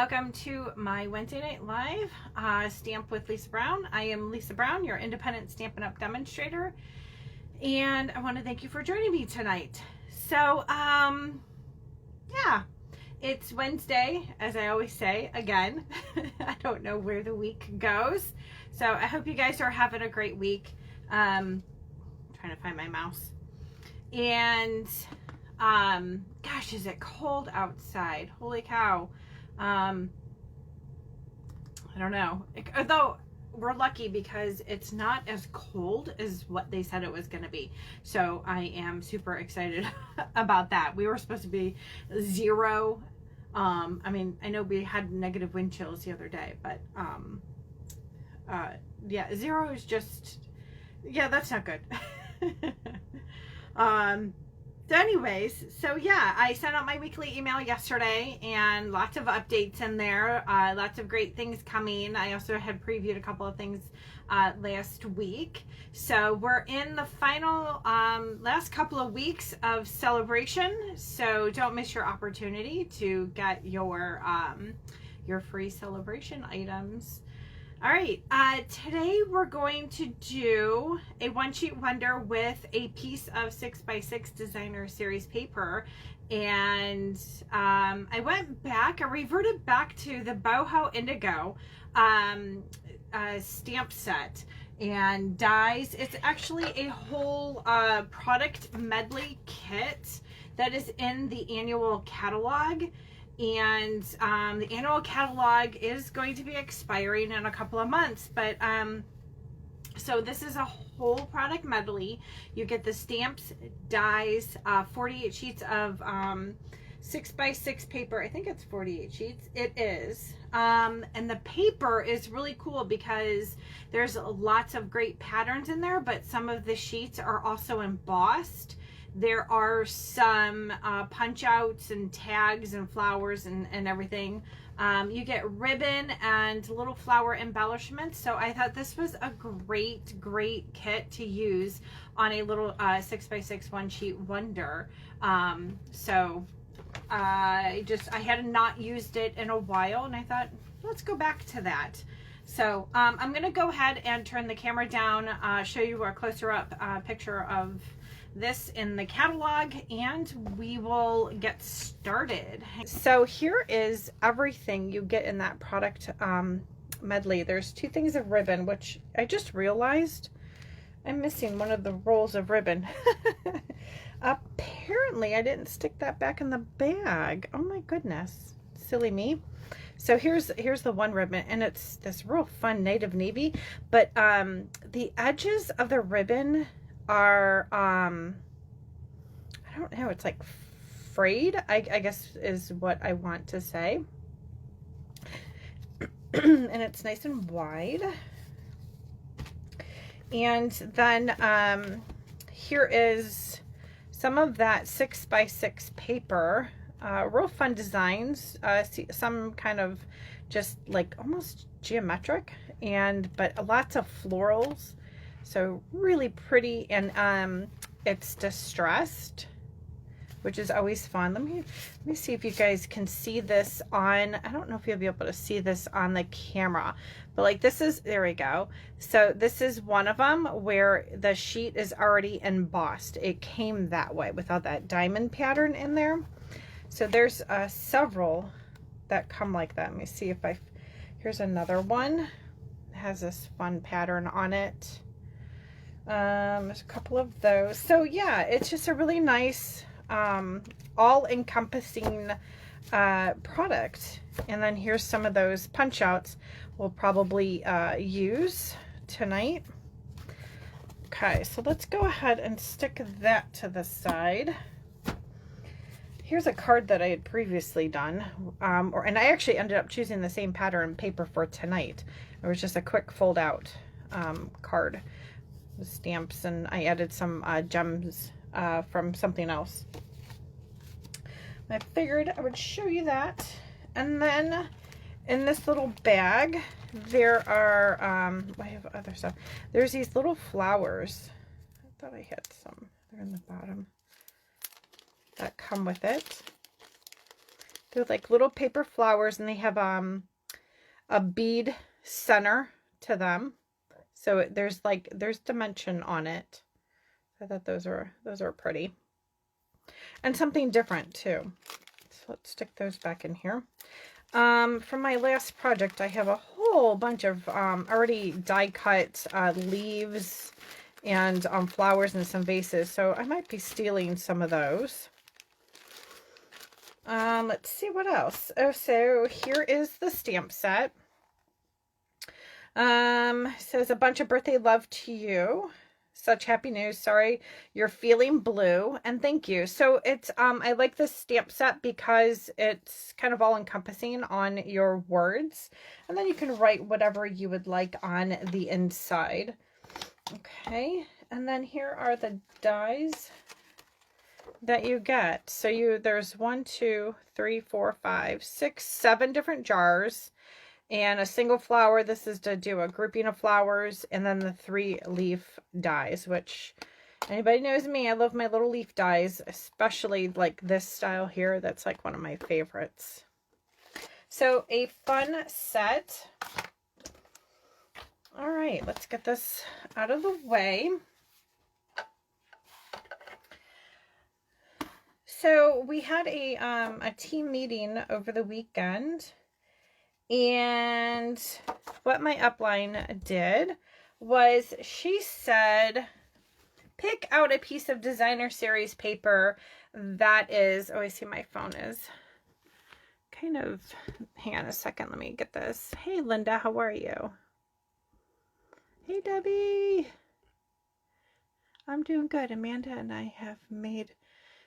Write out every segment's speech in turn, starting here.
welcome to my Wednesday Night Live Stamp with Lisa Brown. I am Lisa Brown, your independent Stampin' Up! Demonstrator, and I want to thank you for joining me tonight. So, yeah, it's Wednesday, as I always say, again. I don't know where the week goes, so I hope you guys are having a great week. I'm trying to find my mouse. And, gosh, is it cold outside? Holy cow. I don't know. Although we're lucky because it's not as cold as what they said it was going to be. So I am super excited about that. We were supposed to be 0. I mean, I know we had negative wind chills the other day, but, yeah, 0 is just, yeah, that's not good. So anyways, so yeah, I sent out my weekly email yesterday and lots of updates in there, lots of great things coming. I also had previewed a couple of things last week. So we're in the final last couple of weeks of celebration, so don't miss your opportunity to get your free celebration items. All right, today we're going to do a one sheet wonder with a piece of 6x6 designer series paper. And I reverted back to the Boho Indigo stamp set and dies. It's actually a whole product medley kit that is in the annual catalog. And the annual catalog is going to be expiring in a couple of months, but so this is a whole product medley. You get the stamps, dies, 48 sheets of 6x6 paper. I think it's 48 sheets. It is. And the paper is really cool because there's lots of great patterns in there, but some of the sheets are also embossed. There are some punch outs and tags and flowers and everything. You get ribbon and little flower embellishments. So I thought this was a great kit to use on a little 6x6 one sheet wonder. So I had not used it in a while and I thought, let's go back to that. So I'm going to go ahead and turn the camera down, show you a closer up picture of this in the catalog, and we will get started. So here is everything you get in that product medley. There's 2 things of ribbon, which I just realized I'm missing one of the rolls of ribbon. Apparently I didn't stick that back in the bag. Oh my goodness, silly me. So here's the one ribbon, and it's this real fun native navy, but the edges of the ribbon are I don't know, it's like frayed, I guess is what I want to say. And it's nice and wide. And then here is some of that 6x6 paper, real fun designs, some kind of just like almost geometric, but lots of florals. So really pretty, and it's distressed, which is always fun. Let me see if you guys can see this on, I don't know if you'll be able to see this on the camera, but like this is, there we go. So this is one of them where the sheet is already embossed. It came that way without that diamond pattern in there. So there's several that come like that. Let me see if here's another one. It has this fun pattern on it. There's a couple of those. So yeah, it's just a really nice all-encompassing product. And then here's some of those punch outs we'll probably use tonight. Okay, so let's go ahead and stick that to the side. Here's a card that I had previously done, and I actually ended up choosing the same pattern paper for tonight. It was just a quick fold out card with stamps, and I added some gems from something else. I figured I would show you that. And then in this little bag there are I have other stuff. There's these little flowers. I thought I had some. They're in the bottom that come with it. They're like little paper flowers, and they have a bead center to them. So there's dimension on it. I thought those are pretty. And something different too. So let's stick those back in here. From my last project, I have a whole bunch of already die cut leaves and flowers and some vases. So I might be stealing some of those. Let's see what else. Oh, so here is the stamp set. Says a bunch of birthday love to you. Such happy news. Sorry you're feeling blue, and thank you. So it's I like this stamp set because it's kind of all encompassing on your words, and then you can write whatever you would like on the inside. Okay, and then here are the dies that you get. So there's 1, 2, 3, 4, 5, 6, 7 different jars. And a single flower. This is to do a grouping of flowers, and then the 3 leaf dies, which anybody knows me, I love my little leaf dies, especially like this style here. That's like one of my favorites. So a fun set. All right, let's get this out of the way. So we had a team meeting over the weekend. And what my upline did was she said, pick out a piece of designer series paper that is, oh, I see my phone is kind of, hang on a second, let me get this. Hey, Linda, how are you? Hey, Debbie. I'm doing good. Amanda and I have made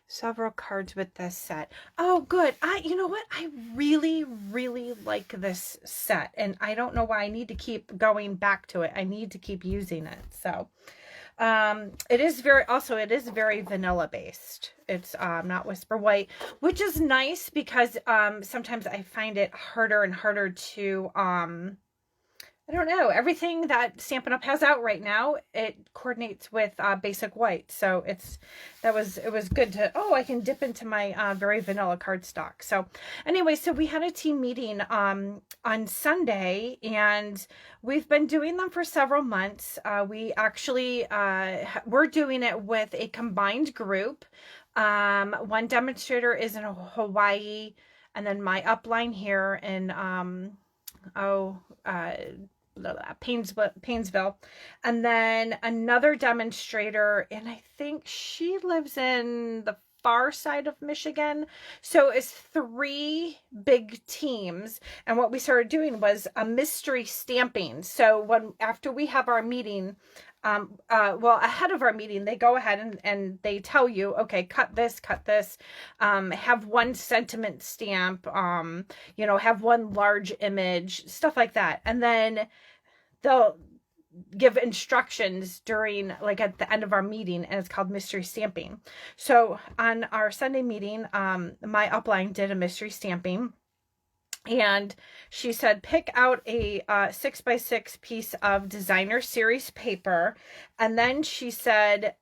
several cards with this set. Oh, good. You know what? I really, really like this set, and I don't know why I need to keep going back to it. I need to keep using it. So, it is very vanilla based. It's not Whisper White, which is nice because sometimes I find it harder and harder to I don't know. Everything that Stampin' Up! Has out right now, it coordinates with Basic White. So it was good to, I can dip into my very vanilla cardstock. So anyway, so we had a team meeting on Sunday, and we've been doing them for several months. We actually, we're doing it with a combined group. One demonstrator is in Hawaii, and then my upline here in, Painesville, and then another demonstrator, and I think she lives in the far side of Michigan. So it's 3 big teams, and what we started doing was a mystery stamping. So after we have our meeting, ahead of our meeting, they go ahead and they tell you, okay, cut this, have one sentiment stamp, have one large image, stuff like that. And then they'll give instructions during, like at the end of our meeting, and it's called mystery stamping. So on our Sunday meeting, my upline did a mystery stamping. And she said, pick out a 6x6 piece of designer series paper. And then she said,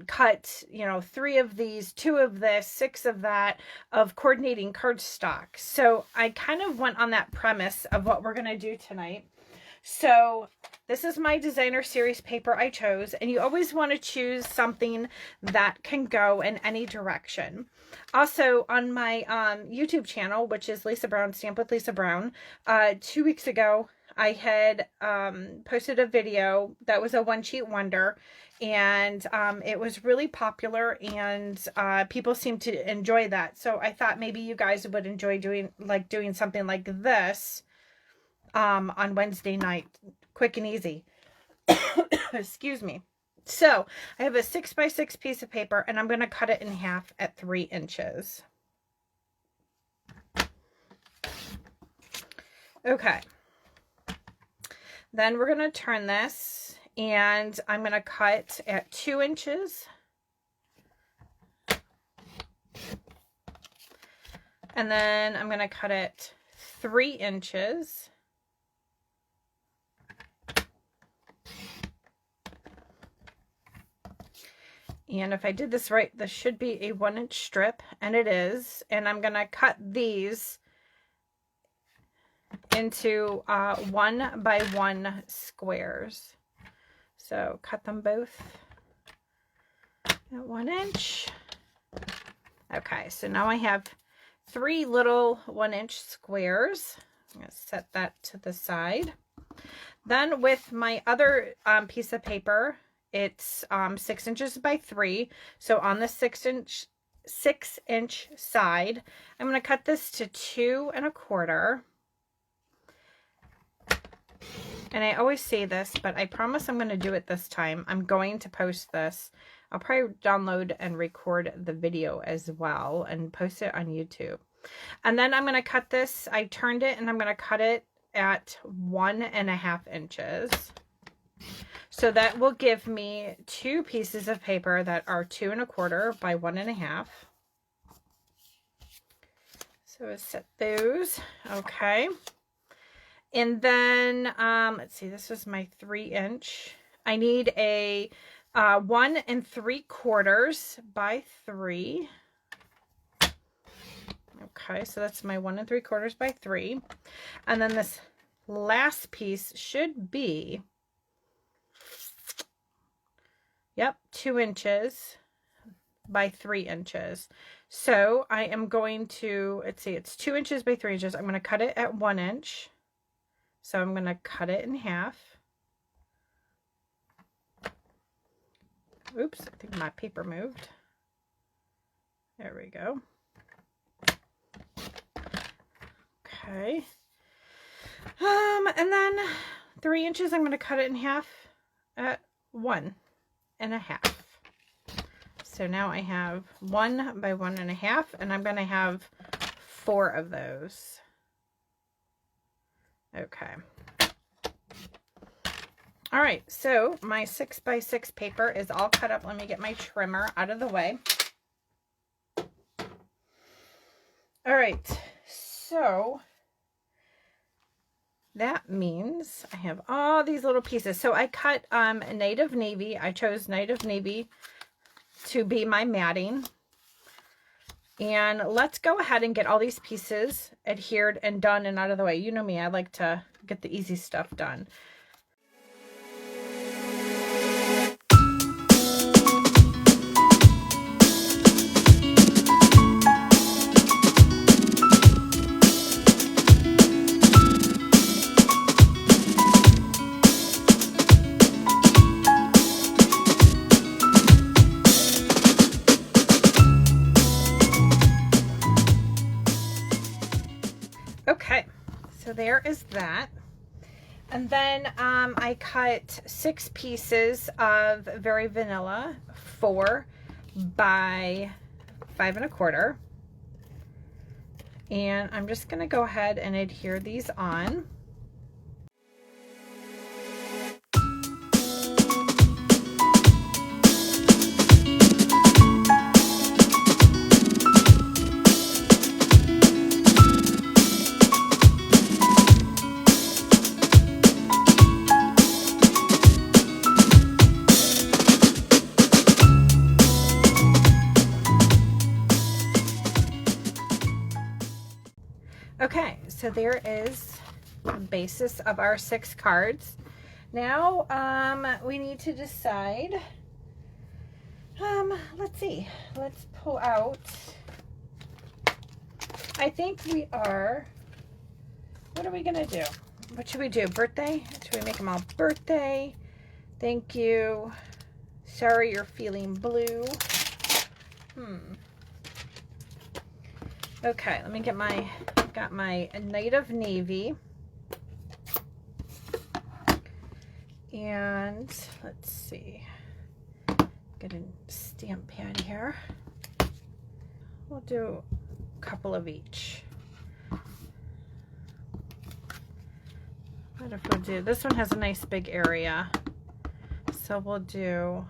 cut, 3 of these, 2 of this, 6 of that, of coordinating cardstock. So I kind of went on that premise of what we're going to do tonight. So this is my designer series paper I chose, and you always want to choose something that can go in any direction. Also on my YouTube channel, which is Lisa Brown, Stamp with Lisa Brown, 2 weeks ago, I had posted a video that was a one-sheet wonder, and it was really popular, and people seemed to enjoy that. So I thought maybe you guys would enjoy doing something like this on Wednesday night, quick and easy. Excuse me. So I have a 6x6 piece of paper, and I'm going to cut it in half at 3 inches. Okay. Then we're going to turn this, and I'm going to cut at 2 inches. And then I'm going to cut it 3 inches. And if I did this right, this should be a 1-inch strip, and it is. And I'm going to cut these into 1 by 1 squares. So cut them both at 1 inch. Okay, so now I have 3 little 1-inch squares. I'm going to set that to the side. Then with my other piece of paper, it's 6 inches by 3. So on the 6-inch side, I'm going to cut this to 2 1/4. And I always say this, but I promise I'm going to do it this time. I'm going to post this. I'll probably download and record the video as well and post it on YouTube. And then I'm going to cut this. I turned it and I'm going to cut it at 1 1/2 inches. So that will give me 2 pieces of paper that are 2 1/4 by 1 1/2. So I set those. Okay. And then, let's see, this is my 3-inch. I need a 1 3/4 by 3. Okay, so that's my 1 3/4 by 3. And then this last piece should be, yep, 2 inches by 3 inches. So I am going to, let's see, it's 2 inches by 3 inches. I'm going to cut it at 1 inch. So I'm going to cut it in half. Oops, I think my paper moved. There we go. Okay. And then 3 inches, I'm going to cut it in half at 1 1/2. So now I have 1 by 1 1/2, and I'm going to have 4 of those. Okay. All right, so my 6 by 6 paper is all cut up. Let me get my trimmer out of the way. All right, so that means I have all these little pieces. So I cut Native Navy. I chose Native Navy to be my matting. And let's go ahead and get all these pieces adhered and done and out of the way. You know me, I like to get the easy stuff done. Okay, so there is that. And then I cut 6 pieces of Very Vanilla 4 by 5 1/4. And I'm just going to go ahead and adhere these on. Okay, so there is the basis of our 6 cards. Now we need to decide, let's see, let's pull out, I think we are, what are we going to do? What should we do? Birthday? Should we make them all birthday? Thank you. Sorry you're feeling blue. Okay, let me get my, got my Native Navy. And let's see, get a stamp pad here. We'll do a couple of each. What if we'll do, this one has a nice big area. So we'll do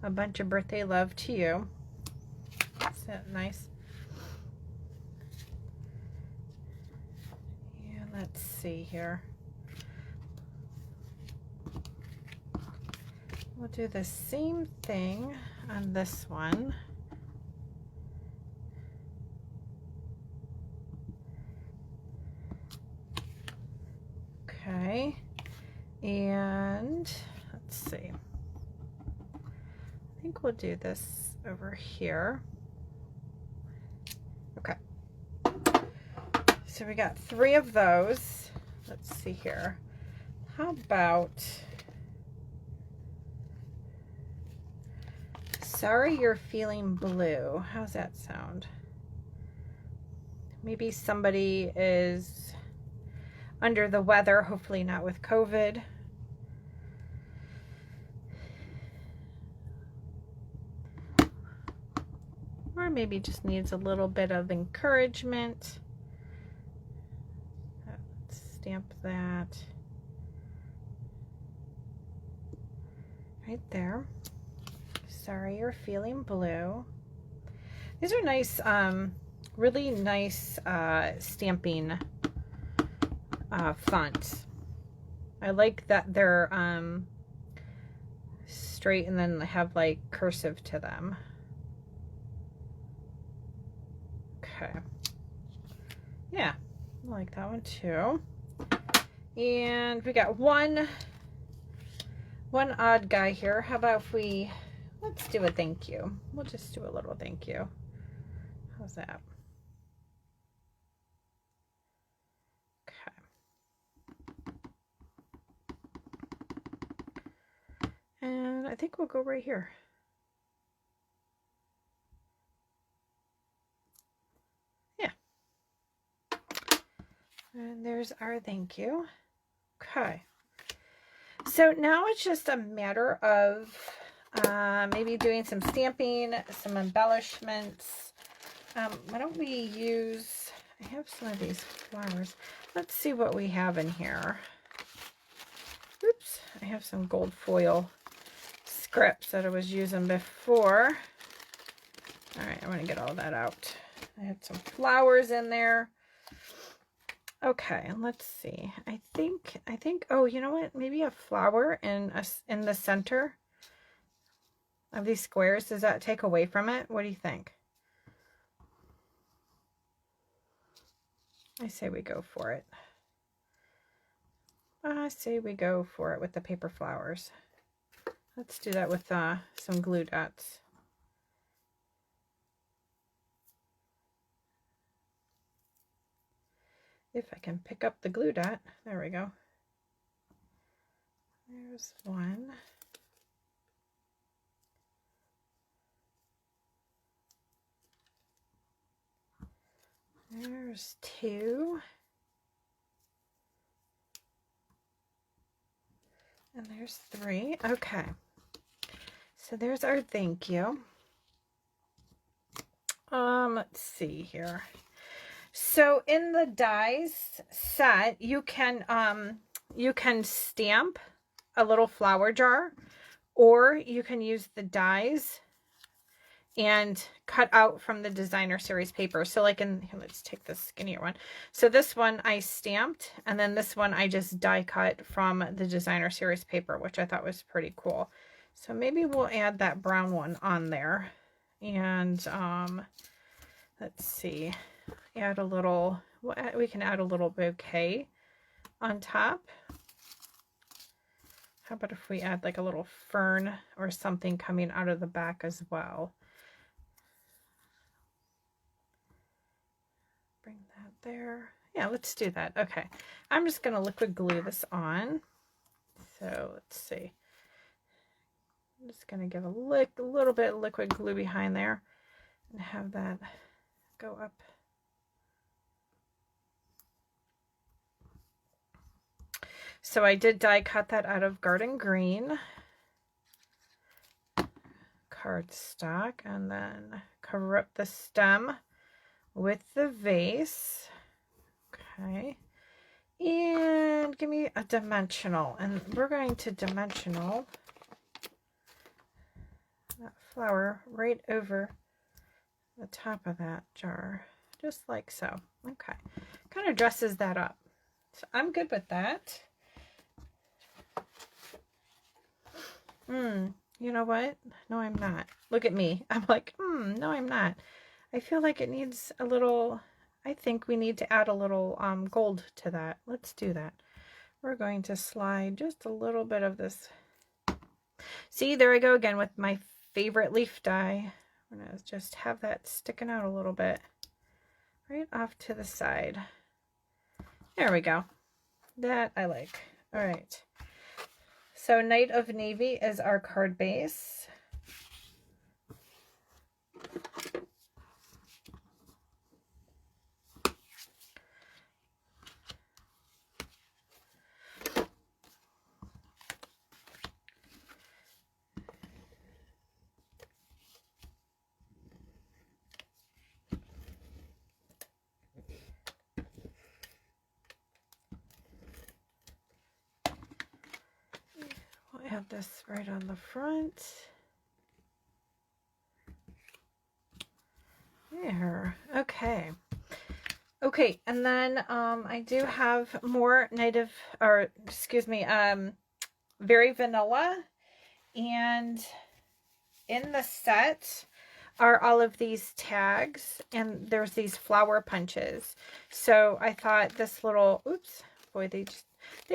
a bunch of birthday love to you. Is that nice? Yeah, let's see here. we'll do the same thing on this one. Okay, and let's see. I think we'll do this over here. Okay. So we got 3 of those. Let's see here. How about Sorry You're Feeling Blue? How's that sound? Maybe somebody is under the weather, hopefully not with COVID. Or maybe just needs a little bit of encouragement. Let's stamp that right there. Sorry You're Feeling Blue. These are nice, really nice stamping fonts. I like that they're straight and then have like cursive to them. Okay. Yeah, I like that one too. And we got one odd guy here. How about if we, let's do a thank you. We'll just do a little thank you. How's that? And I think we'll go right here. Yeah. And there's our thank you. Okay. So now it's just a matter of maybe doing some stamping, some embellishments. Why don't we use, I have some of these flowers. Let's see what we have in here. Oops, I have some gold foil scripts that I was using before. All right, I'm gonna get all that out. I had some flowers in there. Okay, let's see. I think, oh, you know what? Maybe a flower in the center of these squares. Does that take away from it? What do you think? I say we go for it. I say we go for it with the paper flowers. Let's do that with some glue dots. If I can pick up the glue dot. There we go. There's one. There's 2. And there's 3. Okay. So there's our thank you. Let's see here. So in the dies set, you can stamp a little flower jar, or you can use the dies and cut out from the designer series paper. So like in, let's take this skinnier one. So this one I stamped, and then this one I just die cut from the designer series paper, which I thought was pretty cool. So maybe we'll add that brown one on there. And let's see, add a little, we can add a little bouquet on top. How about if we add like a little fern or something coming out of the back as well? Bring that there. Yeah, let's do that. Okay, I'm just going to liquid glue this on. So let's see. I'm just going to give a little bit of liquid glue behind there and have that go up. So I did die cut that out of Garden Green cardstock, and then cover up the stem with the vase. Okay, and give me a dimensional, and we're going to dimensional that flower right over the top of that jar, just like so. Okay, kind of dresses that up. So I'm good with that. You know what? No, I'm not. Look at me. I'm like, no, I'm not. I feel like it needs a little, I think we need to add a little gold to that. Let's do that. We're going to slide just a little bit of this. See, there I go again with my favorite leaf dye. I'm going to just have that sticking out a little bit right off to the side. There we go. That I like. All right. So Night of Navy is our card base. We'll add this right on the front. There. Okay. Okay, and then I do have more Very Vanilla, and in the set are all of these tags, and there's these flower punches. So I thought this little, oops, boy, they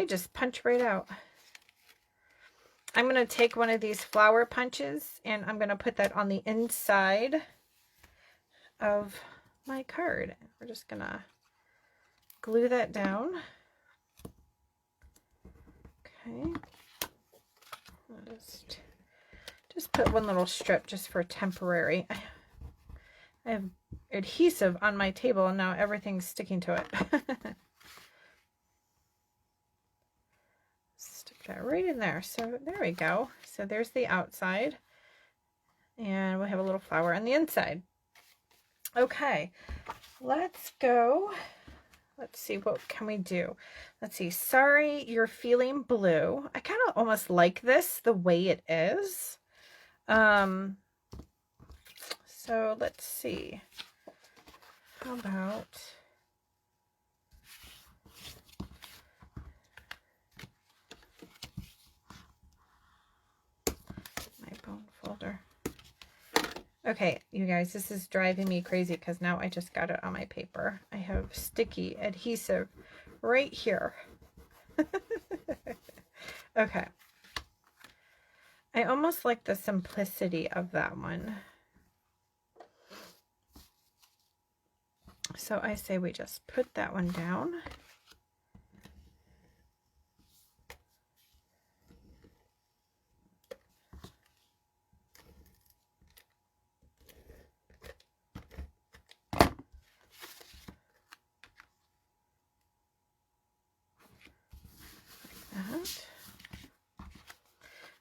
just punch right out. I'm going to take one of these flower punches and I'm going to put that on the inside of my card. We're just going to glue that down. Okay. I'll just put one little strip just for temporary. I have adhesive on my table and now everything's sticking to it. Stick that right in there. So there we go. So there's the outside. And we'll have a little flower on the inside. Okay, let's go. Let's see, what can we do? Let's see. Sorry, You're Feeling Blue. I kind of almost like this the way it is. So let's see. How about my bone folder? Okay, you guys, this is driving me crazy because now I just got it on my paper. I have sticky adhesive right here. Okay. I almost like the simplicity of that one. So I say we just put that one down.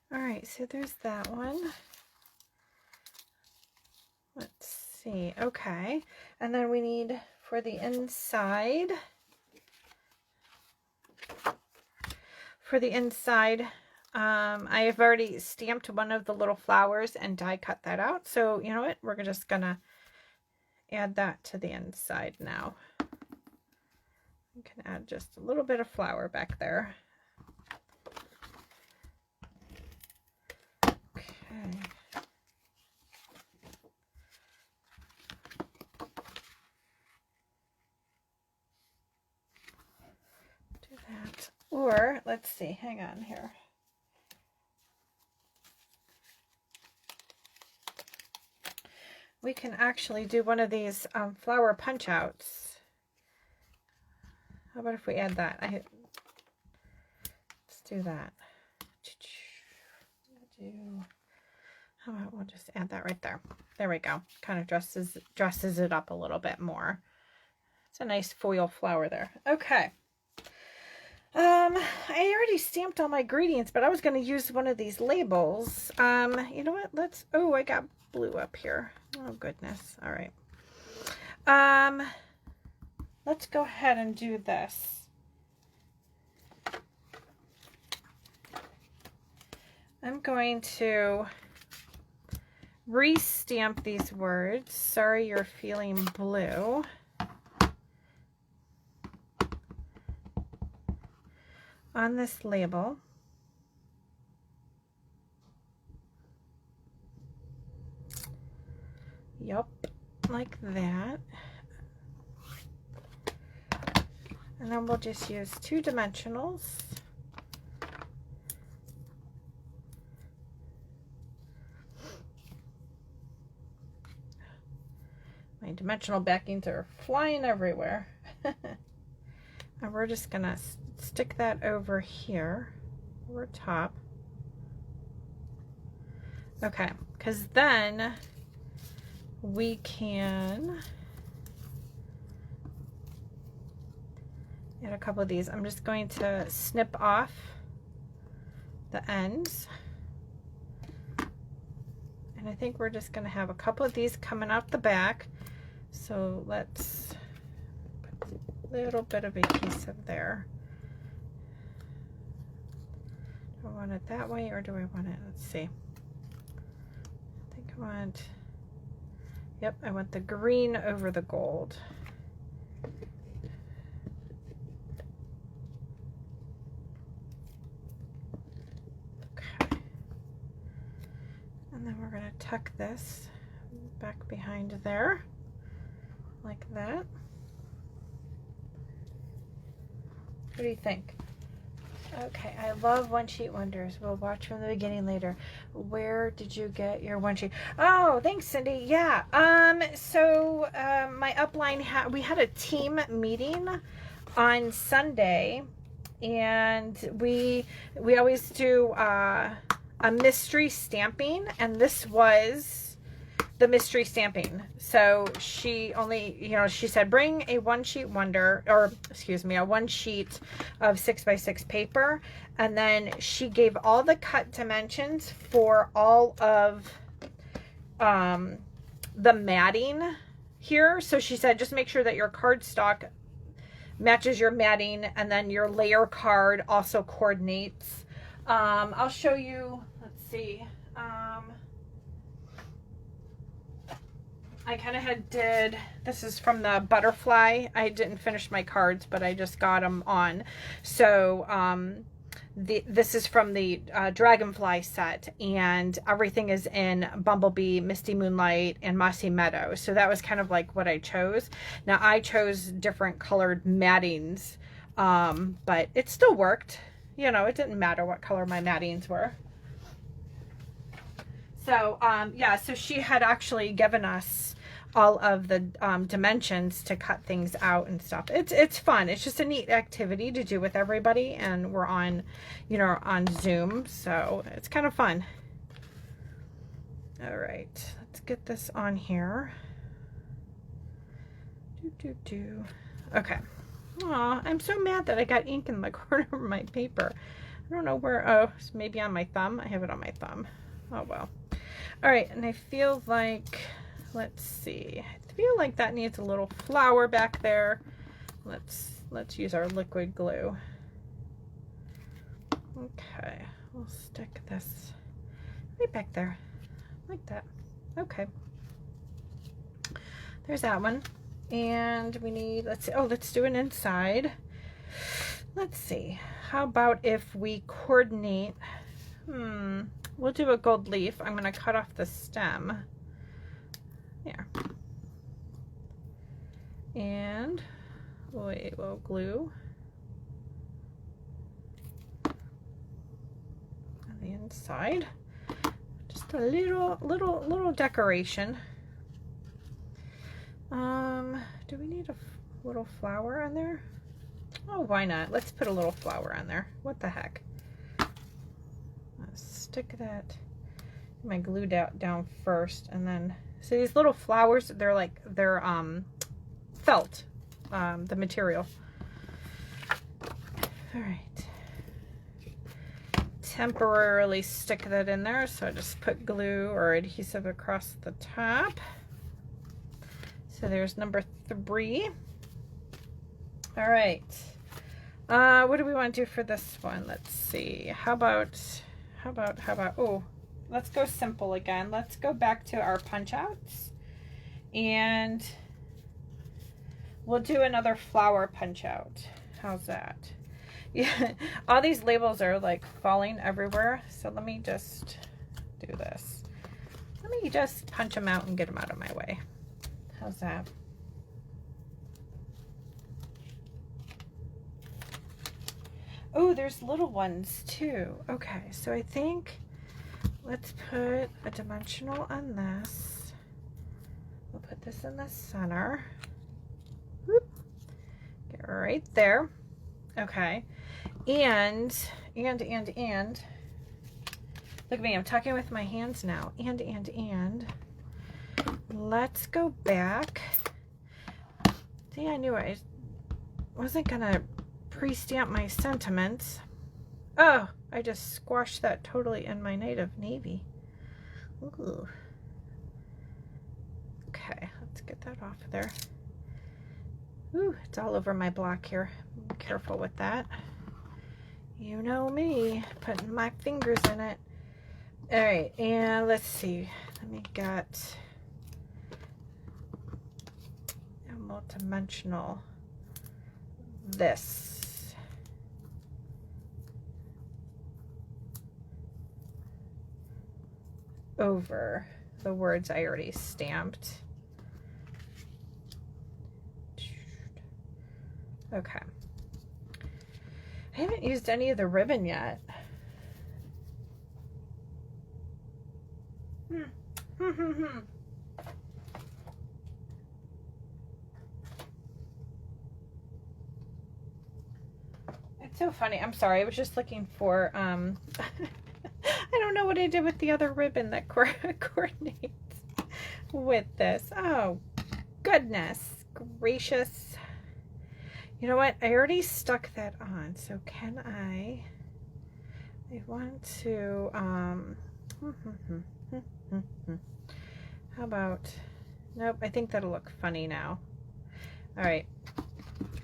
All right, so there's that one. Let's see. Okay, and then we need for the inside. For the inside, I have already stamped one of the little flowers and die cut that out. So you know what? We're just gonna add that to the inside now. You can add just a little bit of flower back there. Okay. Do that. Or let's see, hang on here. We can actually do one of these flower punch outs. How about if we add that? Let's do that. How about we'll just add that right there. There we go. Kind of dresses it up a little bit more. It's a nice foil flower there. Okay. I already stamped all my ingredients, but I was going to use one of these labels. You know what? Oh, I got blue up here. Oh, goodness. All right. Let's go ahead and do this. I'm going to re-stamp these words. Sorry, You're Feeling Blue. On this label. Yep, like that. And then we'll just use 2 dimensionals. My dimensional backings are flying everywhere. And we're just gonna stick that over here, over top. Okay, because then we can add a couple of these. I'm just going to snip off the ends. And I think we're just going to have a couple of these coming out the back. So let's put a little bit of adhesive there. Do I want it that way or do I want it, let's see. I think I want, yep, I want the green over the gold. Okay. And then we're going to tuck this back behind there, like that. What do you think? Okay, I love one sheet wonders. We'll watch from the beginning later. Where did you get your one sheet? Oh, thanks, Cindy. Yeah. So my upline we had a team meeting on Sunday, and we always do a mystery stamping, and this was the mystery stamping. So she only, you know, she said bring a one sheet wonder, or excuse me, a one sheet of 6x6 paper, and then she gave all the cut dimensions for all of the matting here. So she said just make sure that your cardstock matches your matting, and then your layer card also coordinates. I'll show you, let's see. I kind of this is from the butterfly. I didn't finish my cards, but I just got them on. So this is from the dragonfly set, and everything is in Bumblebee, Misty Moonlight, and Mossy Meadow. So that was kind of like what I chose. Now I chose different colored mattings, but it still worked. You know, it didn't matter what color my mattings were. So yeah, so she had actually given us all of the dimensions to cut things out and stuff. It's fun. It's just a neat activity to do with everybody, and we're on, you know, on Zoom, so it's kind of fun. All right, let's get this on here. Okay. Aw, I'm so mad that I got ink in the corner of my paper. I don't know where. Oh, it's maybe on my thumb. I have it on my thumb. Oh well. All right, and I feel like, let's see, I feel like that needs a little flower back there. Let's use our liquid glue. Okay, we'll stick this right back there, like that. Okay, there's that one. And we need, let's see, oh, let's do an inside. Let's see, how about if we coordinate, we'll do a gold leaf. I'm going to cut off the stem. There. And we will glue on the inside. Just a little decoration. Do we need a little flower on there? Oh, why not? Let's put a little flower on there. What the heck? Stick that, my glue down first, and then so these little flowers, they're felt, the material. All right, temporarily stick that in there, so I just put glue or adhesive across the top. So there's number 3. All right, what do we want to do for this one? Let's see, how about, oh, let's go simple again. Let's go back to our punch outs, and we'll do another flower punch out. How's that? Yeah, all these labels are like falling everywhere, so let me just do this. Let me just punch them out and get them out of my way. How's that? Oh, there's little ones too. Okay, so I think let's put a dimensional on this. We'll put this in the center. Whoop. Get right there. Okay. And look at me, I'm talking with my hands now. And let's go back. See, I knew I wasn't gonna pre-stamp my sentiments. Oh, I just squashed that totally in my native navy. Ooh. Okay, let's get that off of there. Ooh, it's all over my block here. Be careful with that. You know me, putting my fingers in it. All right, and let's see. Let me get a multi-dimensional this. Over the words I already stamped. Okay. I haven't used any of the ribbon yet. It's so funny. I'm sorry. I was just looking for, I don't know what I did with the other ribbon that coordinates with this. Oh, goodness gracious. You know what? I already stuck that on. So can I want to, how about, nope, I think that'll look funny now. All right.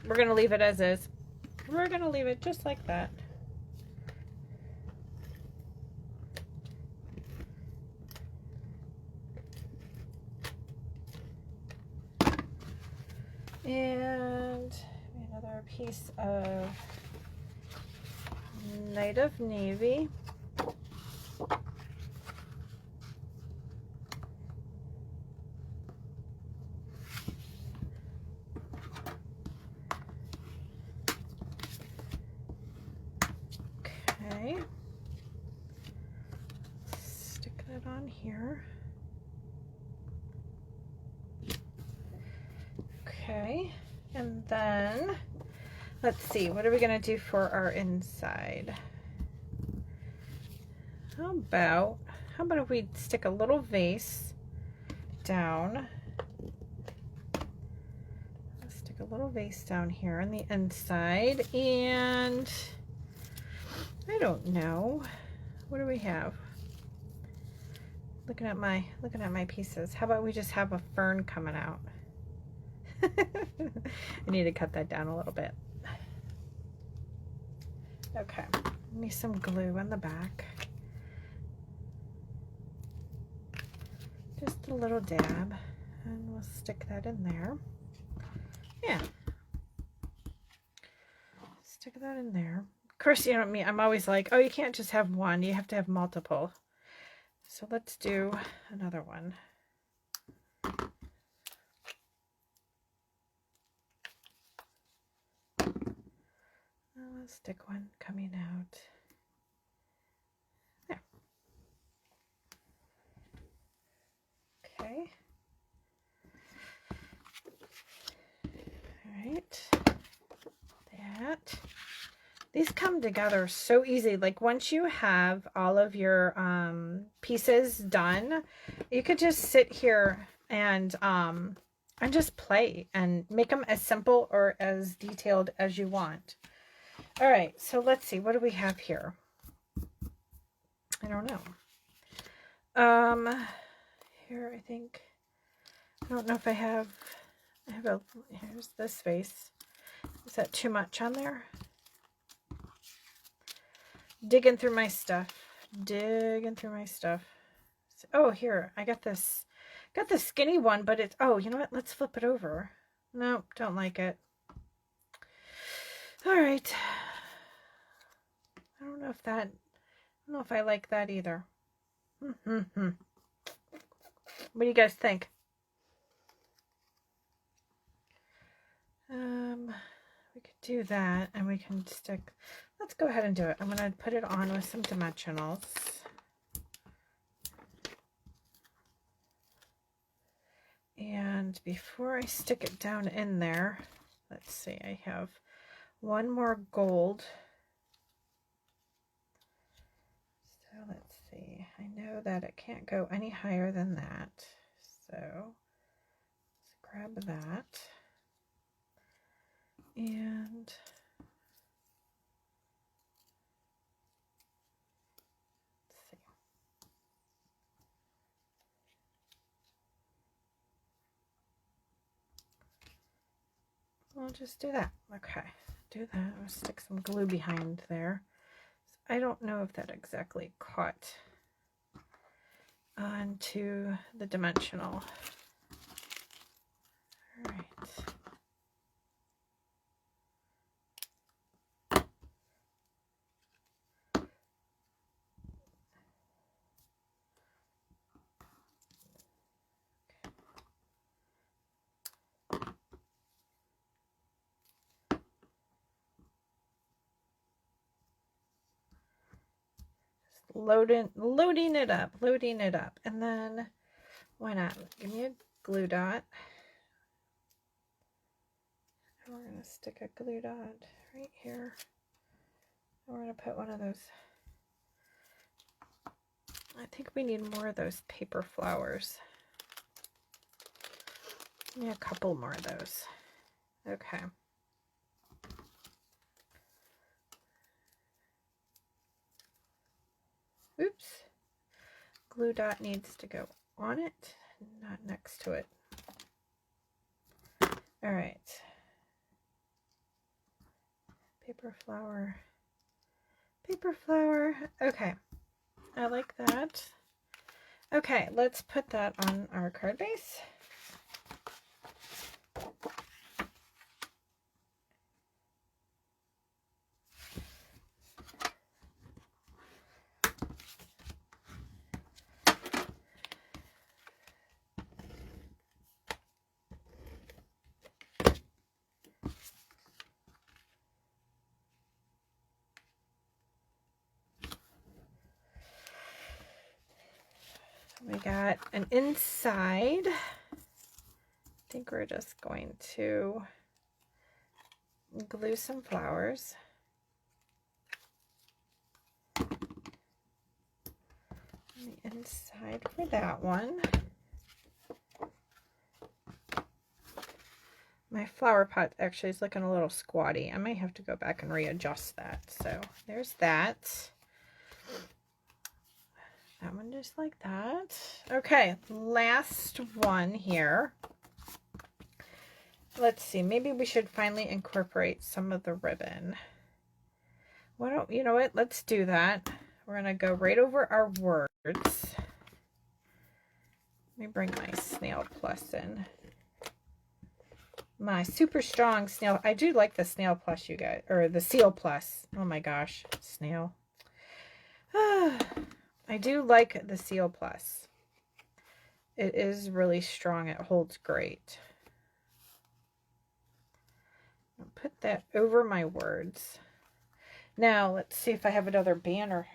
We're going to leave it as is. We're going to leave it just like that. And another piece of native navy. Okay. Stick that on here. Okay, and then let's see, what are we going to do for our inside? How about if we stick a little vase down? Let's stick a little vase down here on the inside, and I don't know, what do we have? Looking at my pieces. How about we just have a fern coming out? I need to cut that down a little bit. Okay, give me some glue on the back. Just a little dab, and we'll stick that in there. Yeah. Stick that in there. Of course, you know me, I'm always like, oh, you can't just have one, you have to have multiple. So let's do another one. Let's stick one coming out. There. Okay. All right. That. These come together so easy. Like once you have all of your pieces done, you could just sit here and just play and make them as simple or as detailed as you want. All right, so let's see. What do we have here? I don't know. Here I think. I don't know if I have here's this vase. Is that too much on there? Digging through my stuff. Oh, here. I got this skinny one, but it's, oh, you know what? Let's flip it over. Nope, don't like it. All right. I don't know if I like that either. What do you guys think? We could do that, and we can stick, let's go ahead and do it. I'm going to put it on with some dimensionals. And before I stick it down in there, let's see, I have one more gold. So let's see, I know that it can't go any higher than that. So let's grab that. And let's see. I'll just do that. Okay, do that. I'll stick some glue behind there. I don't know if that exactly caught onto the dimensional. All right. Loading it up, and then why not give me a glue dot, and we're going to stick a glue dot right here, and we're going to put one of those, I think we need more of those paper flowers. Give me a couple more of those. Okay. Oops. Glue dot needs to go on it, not next to it. All right. Paper flower. Paper flower. Okay. I like that. Okay, let's put that on our card base. We got an inside. I think we're just going to glue some flowers. On the inside for that one. My flower pot actually is looking a little squatty. I might have to go back and readjust that. So there's that. That one just like that. Okay, last one here. Let's see, maybe we should finally incorporate some of the ribbon. Why don't, you know what, let's do that. We're gonna go right over our words. Let me bring my Snail Plus in. My super strong snail. I do like the Snail Plus, you guys, or the Seal Plus. Oh my gosh, snail. I do like the Seal Plus. It is really strong. It holds great. I'll put that over my words. Now, let's see if I have another banner.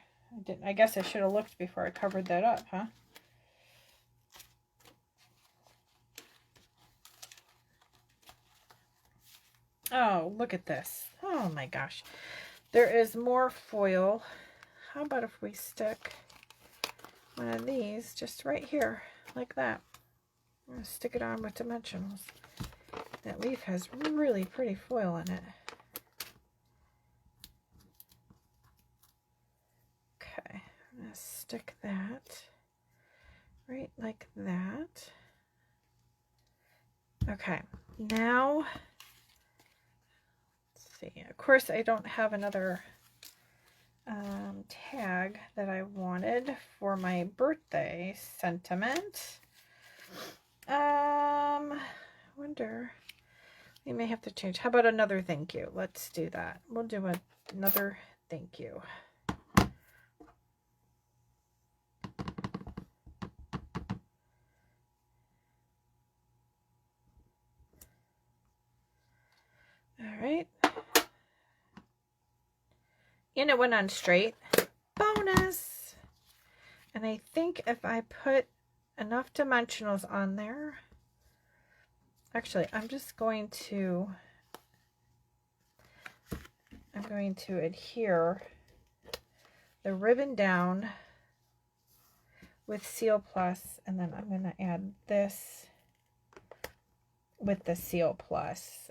I guess I should have looked before I covered that up, huh? Oh, look at this. Oh my gosh. There is more foil. How about if we stick one of these just right here, like that. I'm going to stick it on with dimensionals. That leaf has really pretty foil in it. Okay, I'm going to stick that right like that. Okay, now, let's see. Of course, I don't have another tag that I wanted for my birthday sentiment. Wonder, we may have to change. How about another thank you? Let's do that. We'll do another thank you. And it went on straight. Bonus! And I think if I put enough dimensionals on there, actually, I'm going to adhere the ribbon down with Seal Plus, and then I'm going to add this with the Seal Plus.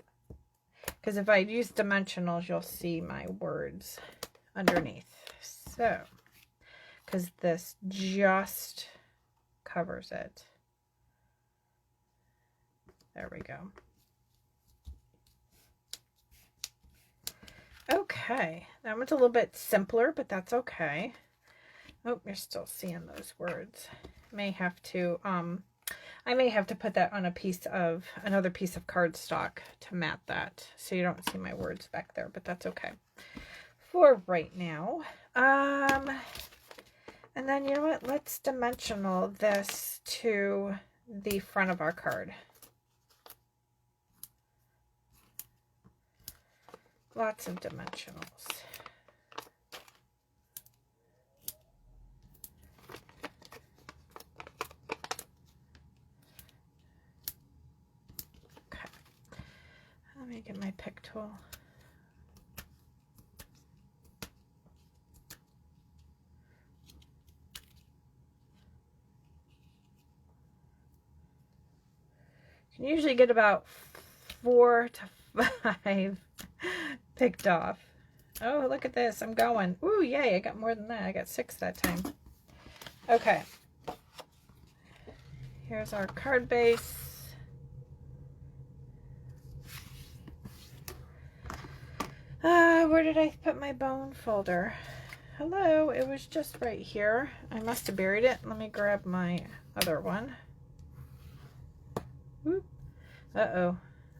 Because if I use dimensionals, you'll see my words underneath. So, because this just covers it. There we go. Okay, that one's a little bit simpler, but that's okay. Oh, you're still seeing those words. I may have to put that on another piece of cardstock to mat that, so you don't see my words back there, but that's okay for right now. And then, you know what? Let's dimensional this to the front of our card. Lots of dimensionals. Okay. Let me get my pick tool. You can usually get about 4 to 5 picked off. Oh, look at this. I'm going. Ooh, yay. I got more than that. I got 6 that time. Okay. Here's our card base. Where did I put my bone folder? Hello. It was just right here. I must have buried it. Let me grab my other one. Whoop. Uh-oh.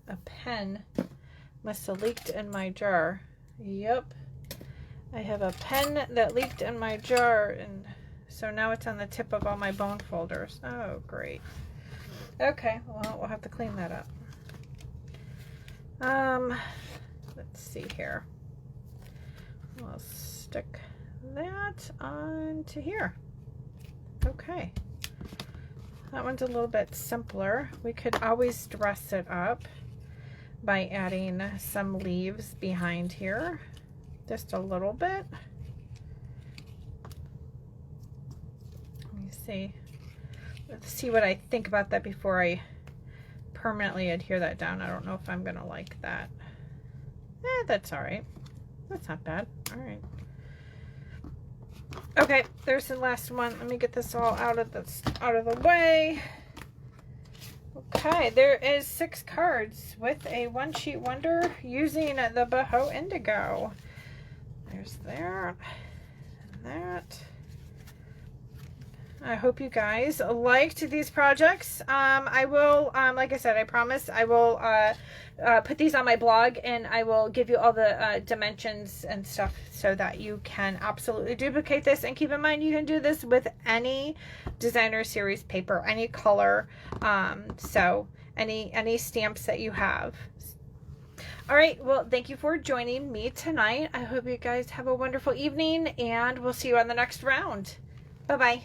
A pen must have leaked in my jar. Yep. I have a pen that leaked in my jar, and so now it's on the tip of all my bone folders. Oh, great. Okay, well, we'll have to clean that up. Let's see here. We'll stick that onto here. Okay. That one's a little bit simpler. We could always dress it up by adding some leaves behind here, just a little bit. Let me see. Let's see what I think about that before I permanently adhere that down. I don't know if I'm gonna like that. That's all right. That's not bad. All right. Okay, there's the last one. Let me get this all out of the way. Okay, there is 6 cards with a one sheet wonder using the Boho Indigo. There's that and that. I hope you guys liked these projects. I will, like I said, I promise I will put these on my blog, and I will give you all the dimensions and stuff so that you can absolutely duplicate this. And keep in mind, you can do this with any designer series paper, any color, so any stamps that you have. All right, well, thank you for joining me tonight. I hope you guys have a wonderful evening, and we'll see you on the next round. Bye-bye.